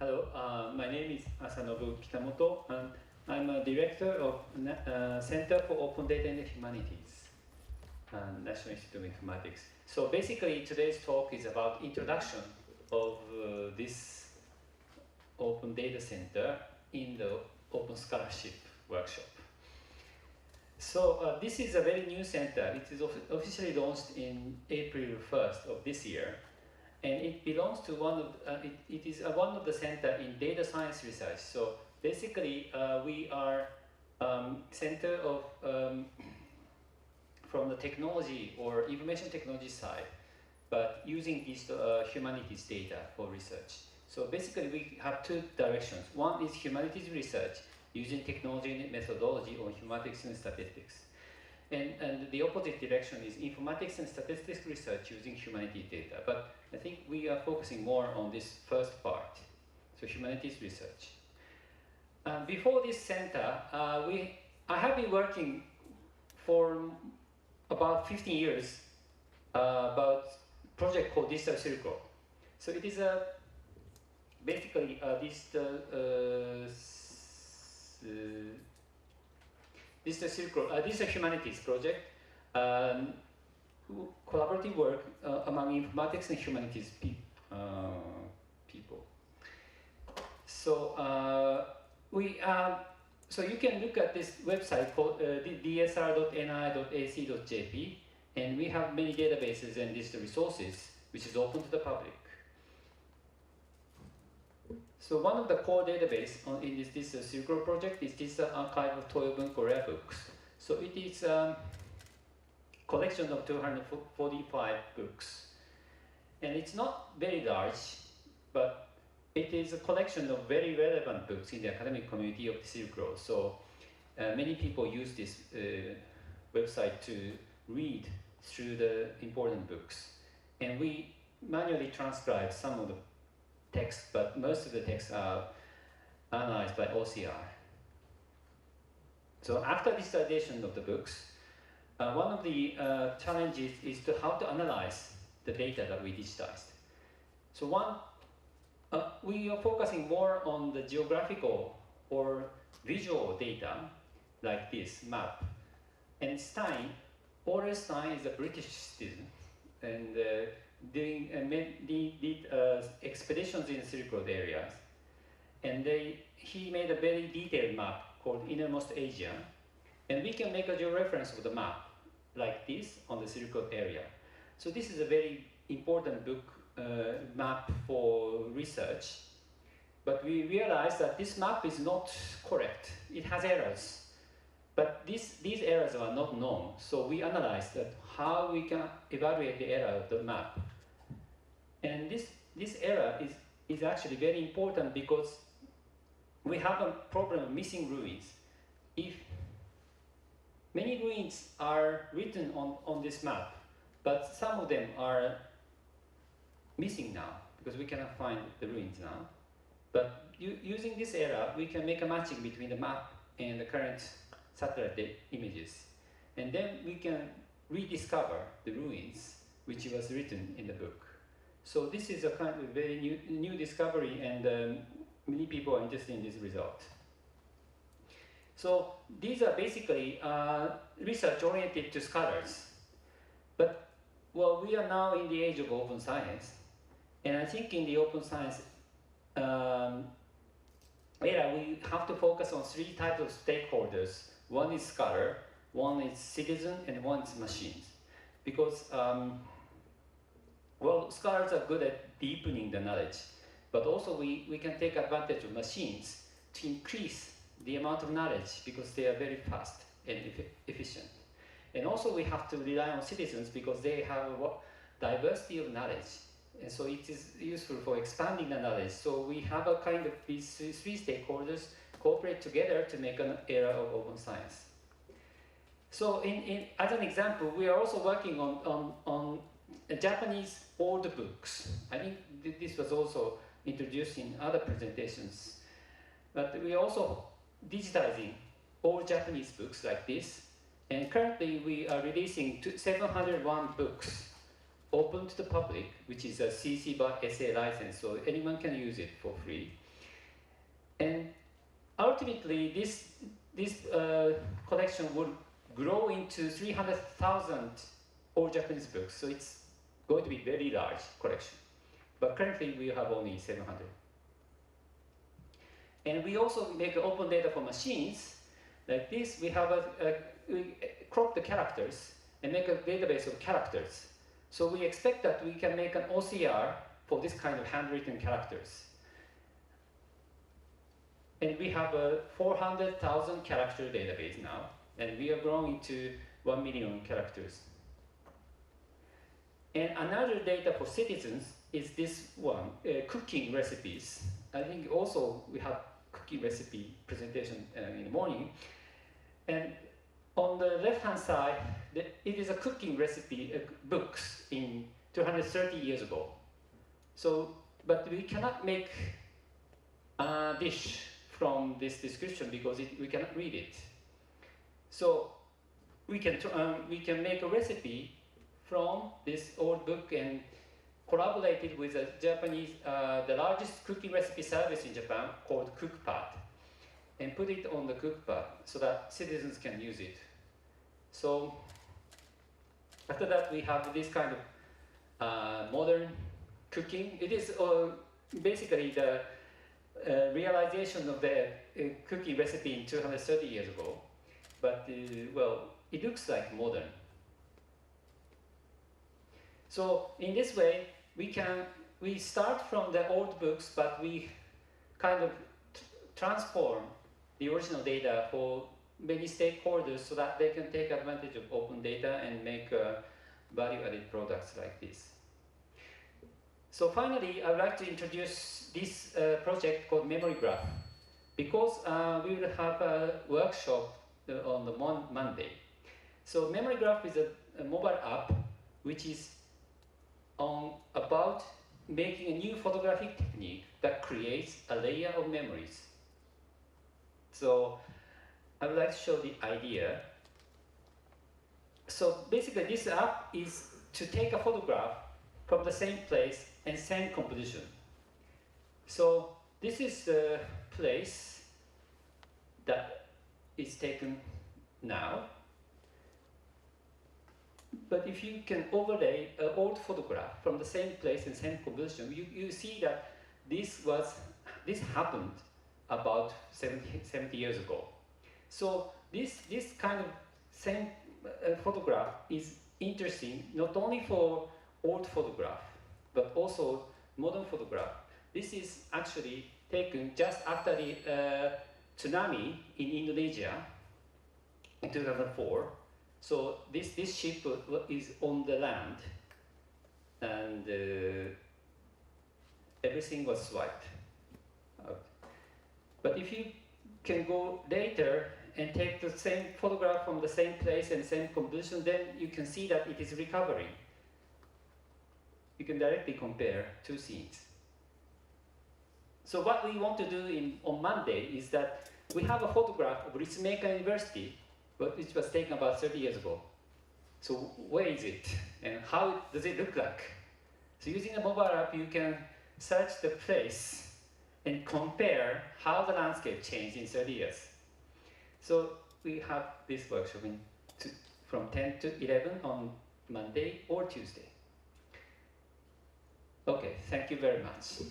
Hello, my name is Asanobu Kitamoto, and I'm a director of Center for Open Data and Humanities, National Institute of Informatics. So basically, today's talk is about introduction of this Open Data Center in the Open Scholarship workshop. So this is a very new center. It is officially launched in April 1st of this year. And it belongs to one of, it is one of the center in data science research. So basically, we are center of, from the technology or information technology side, but using digital humanities data for research. So basically, we have two directions. One is humanities research using technology and methodology on humanities and statistics. And the opposite direction is informatics and statistics research using humanities data. But I think we are focusing more on this first part, so humanities research. Before this center, I have been working for about 15 years about a project called Digital Silk Road. So it is basically this is a Silk Road. This is a humanities project, collaborative work among informatics and humanities people. So so you can look at this website called dsr.ni.ac.jp, and we have many databases and digital resources which is open to the public. So one of the core database in this Silk Road project is this archive of Toyo Bunko rare books. So it is a collection of 245 books. And it's not very large, but it is a collection of very relevant books in the academic community of the Silk Road. So many people use this website to read through the important books. And we manually transcribe some of the text, but most of the texts are analyzed by OCR. So after digitization of the books, one of the challenges is how to analyze the data that we digitized. So we are focusing more on the geographical or visual data, like this map. And Orel Stein is a British citizen, and did expeditions in Silk Road areas, and he made a very detailed map called Innermost Asia, and we can make a georeference of the map like this on the Silk Road area. So this is a very important book map for research, but we realized that this map is not correct. It has errors. But these errors are not known, so we analyzed that how we can evaluate the error of the map. And this error is actually very important because we have a problem of missing ruins. If many ruins are written on this map, but some of them are missing now because we cannot find the ruins now. But using this error, we can make a matching between the map and the current satellite images. And then we can rediscover the ruins which was written in the book. So this is a kind of very new discovery, and many people are interested in this result. So these are basically research oriented to scholars. But well, we are now in the age of open science. And I think in the open science era, we have to focus on three types of stakeholders. One is scholar, one is citizen, and one is machines. Because, well, scholars are good at deepening the knowledge, but also we can take advantage of machines to increase the amount of knowledge because they are very fast and efficient. And also we have to rely on citizens because they have a diversity of knowledge. And so it is useful for expanding the knowledge. So we have a kind of these three stakeholders cooperate together to make an era of open science. So as an example, we are also working on Japanese old books. I think this was also introduced in other presentations. But we are also digitizing all Japanese books like this. And currently we are releasing 701 books open to the public, which is a CC BY SA license, so anyone can use it for free. And ultimately, this collection will grow into 300,000 all Japanese books. So it's going to be a very large collection. But currently, we have only 700. And we also make open data for machines. Like this, we have we crop the characters and make a database of characters. So we expect that we can make an OCR for this kind of handwritten characters. And we have a 400,000 character database now, and we are growing to 1 million characters. And another data for citizens is this one, cooking recipes. I think also we have cooking recipe presentation in the morning. And on the left-hand side, it is a cooking recipe books in 230 years ago. So, but we cannot make a dish from this description because we cannot read it. So we can make a recipe from this old book and collaborate it with a Japanese, the largest cooking recipe service in Japan called CookPad, and put it on the CookPad so that citizens can use it. So after that, we have this kind of modern cooking. It is basically the realization of the cooking recipe in 230 years ago, but well, it looks like modern. So in this way, we start from the old books, but we kind of transform the original data for many stakeholders so that they can take advantage of open data and make value-added products like this. So finally, I would like to introduce this project called Memory Graph, because we will have a workshop on the Monday. So Memory Graph is a mobile app which is about making a new photographic technique that creates a layer of memories. So I would like to show the idea. So basically, this app is to take a photograph from the same place and same composition. So this is the place that is taken now. But if you can overlay an old photograph from the same place and same composition, you see that this happened about 70 years ago. So this kind of same photograph is interesting not only for old photograph, but also modern photograph. This is actually taken just after the tsunami in Indonesia in 2004. So this ship is on the land, and everything was wiped out. But if you can go later and take the same photograph from the same place and same composition, then you can see that it is recovering. You can directly compare two scenes. So what we want to do on Monday is that we have a photograph of Ritsumeikan University, which was taken about 30 years ago. So where is it? And how does it look like? So using a mobile app, you can search the place and compare how the landscape changed in 30 years. So we have this workshop from 10 to 11 on Monday or Tuesday. Okay, thank you very much.